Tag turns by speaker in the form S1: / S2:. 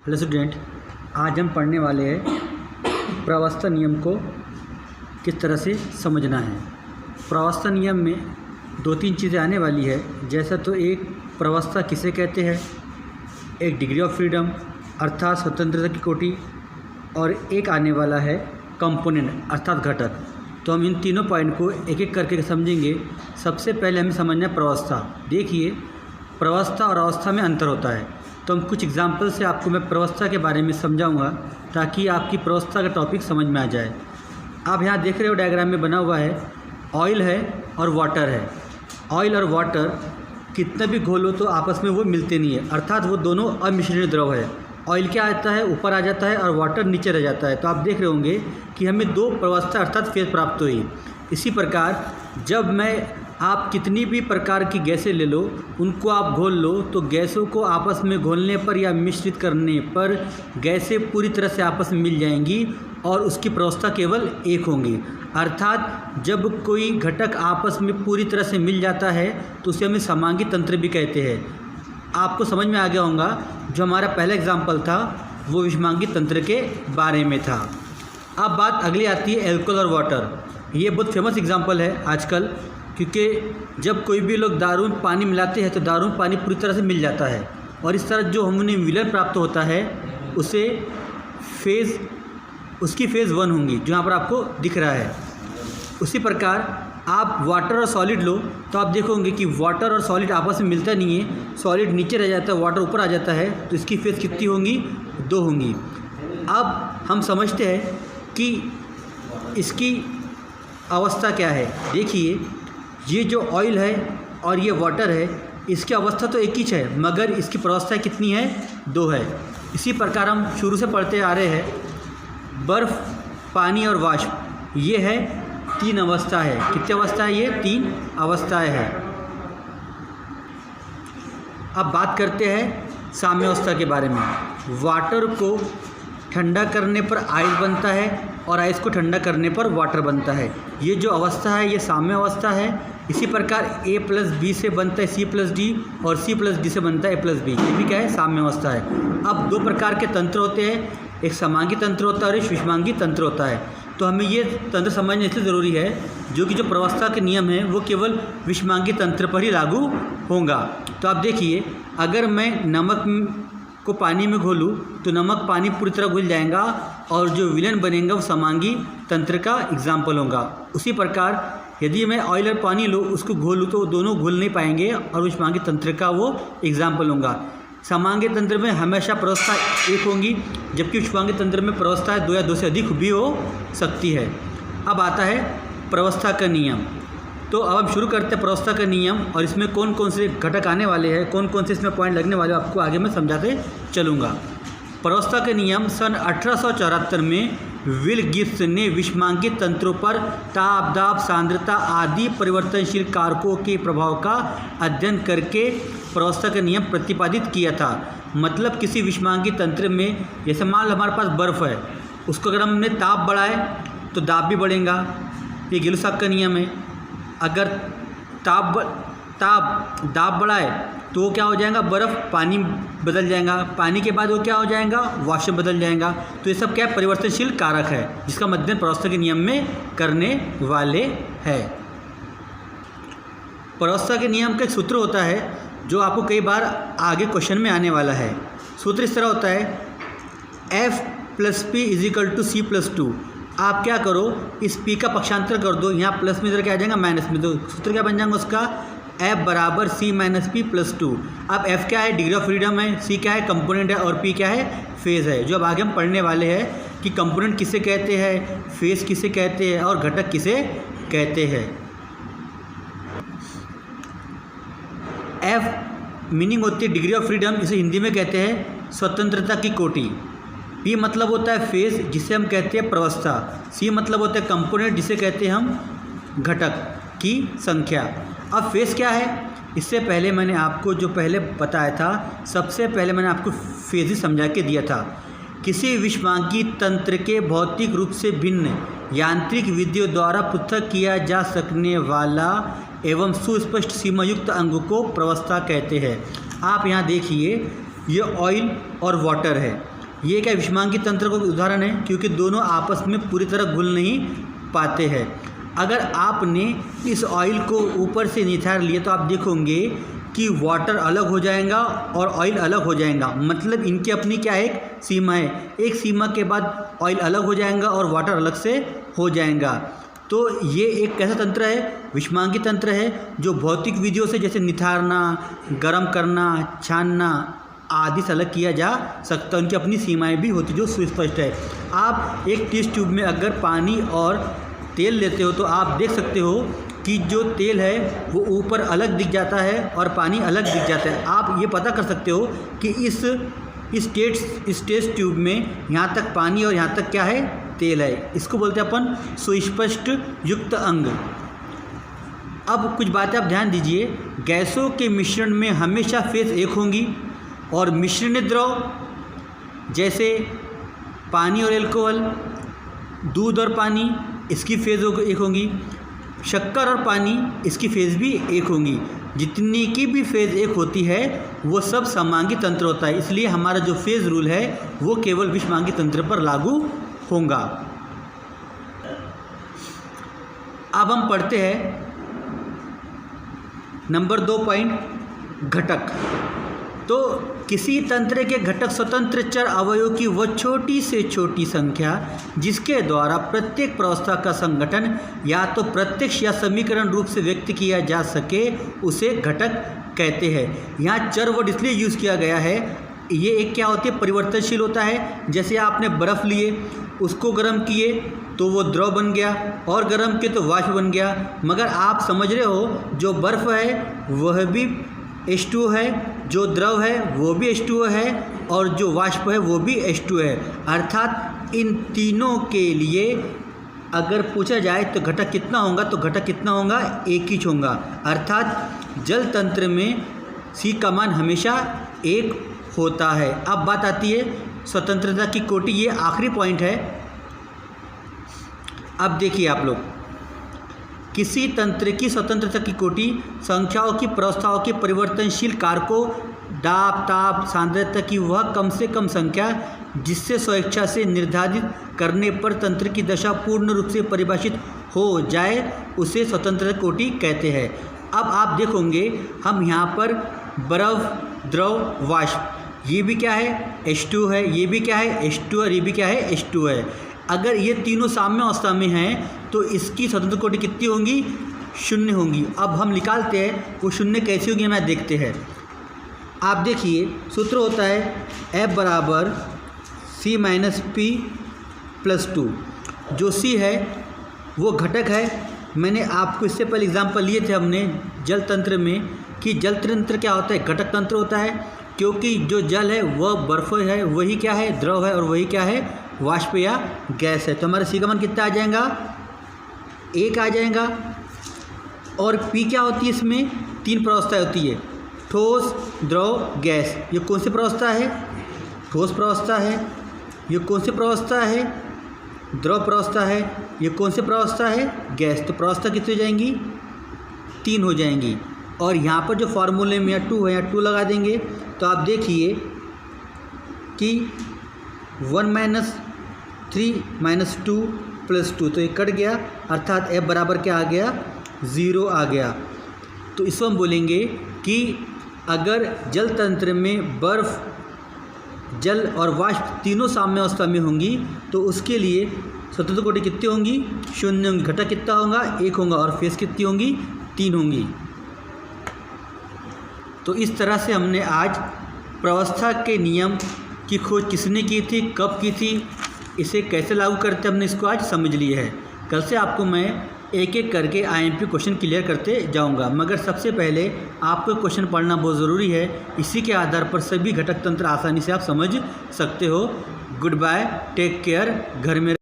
S1: Hello student, आज हम पढ़ने वाले हैं प्रावस्था नियम को किस तरह से समझना है। प्रावस्था नियम में दो तीन चीज़ें आने वाली है। जैसा तो एक प्रावस्था किसे कहते हैं, एक डिग्री ऑफ फ्रीडम अर्थात स्वतंत्रता की कोटि, और एक आने वाला है कंपोनेंट अर्थात घटक। तो हम इन तीनों पॉइंट को एक एक करके समझेंगे। सबसे पहले हमें समझना है प्रावस्था। देखिए, प्रावस्था और अवस्था में अंतर होता है। तो हम कुछ एग्जाम्पल से आपको मैं प्रावस्था के बारे में समझाऊंगा ताकि आपकी प्रावस्था का टॉपिक समझ में आ जाए। आप यहाँ देख रहे हो डायग्राम में बना हुआ है, ऑयल है और वाटर है। ऑयल और वाटर कितना भी घोलो तो आपस में वो मिलते नहीं है, अर्थात वो दोनों अमिश्रणीय द्रव है। ऑयल क्या आता है, ऊपर आ जाता है, और वाटर नीचे रह जाता है। तो आप देख रहे होंगे कि हमें दो प्रावस्था अर्थात फेज प्राप्त हुई। इसी प्रकार जब आप कितनी भी प्रकार की गैसें ले लो, उनको आप घोल लो, तो गैसों को आपस में घोलने पर या मिश्रित करने पर गैसें पूरी तरह से आपस में मिल जाएंगी और उसकी प्रावस्था केवल एक होंगी। अर्थात जब कोई घटक आपस में पूरी तरह से मिल जाता है तो उसे हमें समांगी तंत्र भी कहते हैं। आपको समझ में आ गया होगा, जो हमारा पहला एग्जाम्पल था वो विषमांगी तंत्र के बारे में था। अब बात अगली आती है एल्कोहल और वाटर। ये बहुत फेमस एग्जाम्पल है आजकल, क्योंकि जब कोई भी लोग दारू में पानी मिलाते हैं तो दारू में पानी पूरी तरह से मिल जाता है, और इस तरह जो हमें विलयन प्राप्त होता है उसे उसकी फेज़ 1 होंगी, जो यहाँ पर आपको दिख रहा है। उसी प्रकार आप वाटर और सॉलिड लो तो आप देखोगे कि वाटर और सॉलिड आपस में मिलता नहीं है, सॉलिड नीचे रह जाता है, वाटर ऊपर आ जाता है, तो इसकी फेज़ कितनी होंगी, 2 होंगी। अब हम समझते हैं कि इसकी अवस्था क्या है। देखिए, ये जो ऑयल है और ये वाटर है, इसकी अवस्था तो एक ही है, मगर इसकी प्रावस्था कितनी है, 2 है। इसी प्रकार हम शुरू से पढ़ते आ रहे हैं, बर्फ़, पानी और वाष्प, ये है 3 अवस्था है। कितनी अवस्था है, ये 3 अवस्थाएं हैं। अब बात करते हैं साम्यावस्था के बारे में। वाटर को ठंडा करने पर आइस बनता है और आइस को ठंडा करने पर वाटर बनता है। ये जो अवस्था है ये साम्य अवस्था है। इसी प्रकार A+B से बनता है C+D और C+D से बनता है A+B। ये भी क्या है, साम्य अवस्था है। अब 2 प्रकार के तंत्र होते हैं, एक समांगी तंत्र होता है और एक विषमांगी तंत्र होता है। तो हमें ये तंत्र समझना इसलिए ज़रूरी है जो कि जो प्रावस्था के नियम हैं वो केवल विषमांगी तंत्र पर ही लागू होगा। तो आप देखिए, अगर मैं नमक को पानी में घोलूँ तो नमक पानी पूरी तरह घुल जाएगा और जो विलयन बनेगा वो समांगी तंत्र का एग्जाम्पल होगा। उसी प्रकार यदि मैं ऑयल और पानी लूँ, उसको घोलूँ तो दोनों घुल नहीं पाएंगे और विषमांगी तंत्र का वो एग्जाम्पल होगा। समांगी तंत्र में हमेशा प्रावस्था 1 होंगी, जबकि विषमांगी तंत्र में प्रावस्था 2 या 2 से अधिक भी हो सकती है। अब आता है प्रावस्था का नियम। तो अब हम शुरू करते हैं प्रावस्था का नियम, और इसमें कौन कौन से घटक आने वाले हैं, कौन कौन से इसमें पॉइंट लगने वाले हैं, आपको आगे मैं समझाते चलूँगा। प्रावस्था का नियम सन 1874 में विल गिब्स ने विषमांगी तंत्रों पर ताप, दाब, सांद्रता आदि परिवर्तनशील कारकों के प्रभाव का अध्ययन करके प्रावस्था का नियम प्रतिपादित किया था। मतलब किसी विषमांगी तंत्र में, जैसे मान लो हमारे पास बर्फ़ है, उसको अगर हमने ताप बढ़ाए तो दाब भी बढ़ेगा, ये गिब्स का नियम है। अगर दाब बढ़ाए तो वो क्या हो जाएगा, बर्फ़ पानी बदल जाएगा, पानी के बाद वो क्या हो जाएगा, वाष्प बदल जाएगा। तो ये सब क्या परिवर्तनशील कारक है, जिसका मध्ययन प्रावस्था के नियम में करने वाले हैं। प्रावस्था के नियम का एक सूत्र होता है जो आपको कई बार आगे क्वेश्चन में आने वाला है। सूत्र इस तरह होता है, F+P = C+2। आप क्या करो, इस P का पक्षांतर कर दो, यहाँ प्लस में इधर क्या आ जाएगा, माइनस में। तो सूत्र क्या बन जाएगा उसका, F = C-P+2। अब F क्या है, डिग्री ऑफ फ्रीडम है, C क्या है, कंपोनेंट है, और P क्या है, फेज़ है। जो अब आगे हम पढ़ने वाले हैं कि कंपोनेंट किसे कहते हैं, फेज़ किसे कहते हैं और घटक किसे कहते हैं। F मीनिंग होती है डिग्री ऑफ फ्रीडम, इसे हिंदी में कहते हैं स्वतंत्रता की कोटि। P मतलब होता है फेज़, जिसे हम कहते हैं प्रावस्था। C मतलब होता है कंपोनेंट, जिसे कहते हैं हम घटक की संख्या। अब फेज़ क्या है, इससे पहले मैंने आपको जो पहले बताया था, सबसे पहले मैंने आपको फेज़ ही समझा के दिया था। किसी विषमांगी तंत्र के भौतिक रूप से भिन्न यांत्रिक विधियों द्वारा पृथक किया जा सकने वाला एवं सुस्पष्ट सीमायुक्त अंग को प्रावस्था कहते हैं। आप यहाँ देखिए, ये ऑयल और वाटर है। ये क्या विषमांगी तंत्र का उदाहरण है, क्योंकि दोनों आपस में पूरी तरह घुल नहीं पाते हैं। अगर आपने इस ऑयल को ऊपर से निथार लिया तो आप देखोगे कि वाटर अलग हो जाएगा और ऑयल अलग हो जाएगा, मतलब इनकी अपनी क्या है, एक सीमा है। एक सीमा के बाद ऑयल अलग हो जाएगा और वाटर अलग से हो जाएगा। तो ये एक कैसा तंत्र है, विषमांगी तंत्र है, जो भौतिक विधियों से जैसे निथारना, गर्म करना, छानना आदि से अलग किया जा सकता है। उनकी अपनी सीमाएं भी होती जो सुस्पष्ट है। आप एक टेस्ट ट्यूब में अगर पानी और तेल लेते हो तो आप देख सकते हो कि जो तेल है वो ऊपर अलग दिख जाता है और पानी अलग दिख जाता है। आप ये पता कर सकते हो कि इस टेस्ट ट्यूब में यहाँ तक पानी और यहाँ तक क्या है, तेल है। इसको बोलते हैं अपन सुस्पष्ट युक्त अंग। अब कुछ बातें आप ध्यान दीजिए, गैसों के मिश्रण में हमेशा फेज एक होंगी और मिश्रण द्रव जैसे पानी और एल्कोहल, दूध और पानी, इसकी फेज एक होंगी, शक्कर और पानी, इसकी फेज भी एक होंगी। जितनी की भी फेज एक होती है वो सब समांगी तंत्र होता है। इसलिए हमारा जो फेज रूल है वो केवल विषमांगी तंत्र पर लागू होगा। अब हम पढ़ते हैं नंबर 2 पॉइंट, घटक। तो किसी तंत्र के घटक स्वतंत्र चर अवयवों की वह छोटी से छोटी संख्या जिसके द्वारा प्रत्येक प्रावस्था का संगठन या तो प्रत्यक्ष या समीकरण रूप से व्यक्त किया जा सके उसे घटक कहते हैं। यहाँ चर वर्ड इसलिए यूज़ किया गया है, ये एक क्या होती है, परिवर्तनशील होता है। जैसे आपने बर्फ़ लिए, उसको गर्म किए तो वो द्रव बन गया और गर्म किए तो वाष्प बन गया। मगर आप समझ रहे हो जो बर्फ़ है वह भी H2O है, जो द्रव है वो भी H2O है और जो वाष्प है वो भी H2O है। अर्थात इन तीनों के लिए अगर पूछा जाए तो घटक कितना होगा, तो घटक कितना होगा, एक ही होगा। अर्थात जल तंत्र में C का मान हमेशा एक होता है। अब बात आती है स्वतंत्रता की कोटि, ये आखिरी पॉइंट है। अब देखिए आप लोग, किसी तंत्र की स्वतंत्रता की कोटि संख्याओं की प्रावस्थाओं के परिवर्तनशील कारकों दाब, ताप, सांद्रता की वह कम से कम संख्या जिससे स्वेच्छा से निर्धारित करने पर तंत्र की दशा पूर्ण रूप से परिभाषित हो जाए उसे स्वतंत्रता कोटि कहते हैं। अब आप देखोगे हम यहाँ पर बर्फ, द्रव, वाष्प, ये भी क्या है, H2 है, ये भी क्या है, H2 और ये भी क्या है, H2 है। अगर ये तीनों साम्य अवस्था में हैं तो इसकी स्वतंत्र कोटि कितनी होंगी, 0 होंगी। अब हम निकालते हैं वो 0 कैसी होगी, हमें देखते हैं। आप देखिए सूत्र होता है F बराबर C माइनस P प्लस 2। जो C है वो घटक है। मैंने आपको इससे पहले एग्जाम्पल लिए थे हमने जल तंत्र में कि जल तंत्र क्या होता है, घटक तंत्र होता है, क्योंकि जो जल है वह बर्फ है, वही क्या है, द्रव है, और वही क्या है, वाष्प या गैस है। तो हमारा C का मान कितना आ जाएगा, 1 आ जाएगा। और P क्या होती है, इसमें 3 प्रावस्थाएं होती है, ठोस, द्रव, गैस। ये कौन सी प्रावस्था है, ठोस प्रावस्था है। ये कौन सी प्रावस्था है, द्रव प्रावस्था है। ये कौन सी प्रावस्था है, गैस। तो प्रावस्था कितनी हो जाएंगी, 3 हो जाएंगी। और यहाँ पर जो फार्मूले में 2 है, यहाँ 2 लगा देंगे तो आप देखिए कि 1 - 3 - 2 + 2, तो ये कट गया। अर्थात F बराबर क्या आ गया, 0 आ गया। तो इसको हम बोलेंगे कि अगर जल तंत्र में बर्फ, जल और वाष्प तीनों साम्य अवस्था में होंगी तो उसके लिए स्वतंत्र कोटि कितनी होंगी, 0 होंगी। घटक कितना होगा, 1 होगा। और फेस कितनी होंगी, 3 होंगी। तो इस तरह से हमने आज प्रावस्था के नियम की खोज किसने की थी, कब की थी, इसे कैसे लागू करते हमने इसको आज समझ लिया है। कल से आपको मैं एक एक करके IMP क्वेश्चन क्लियर करते जाऊंगा, मगर सबसे पहले आपको क्वेश्चन पढ़ना बहुत ज़रूरी है। इसी के आधार पर सभी घटक तंत्र आसानी से आप समझ सकते हो। गुड बाय, टेक केयर, घर में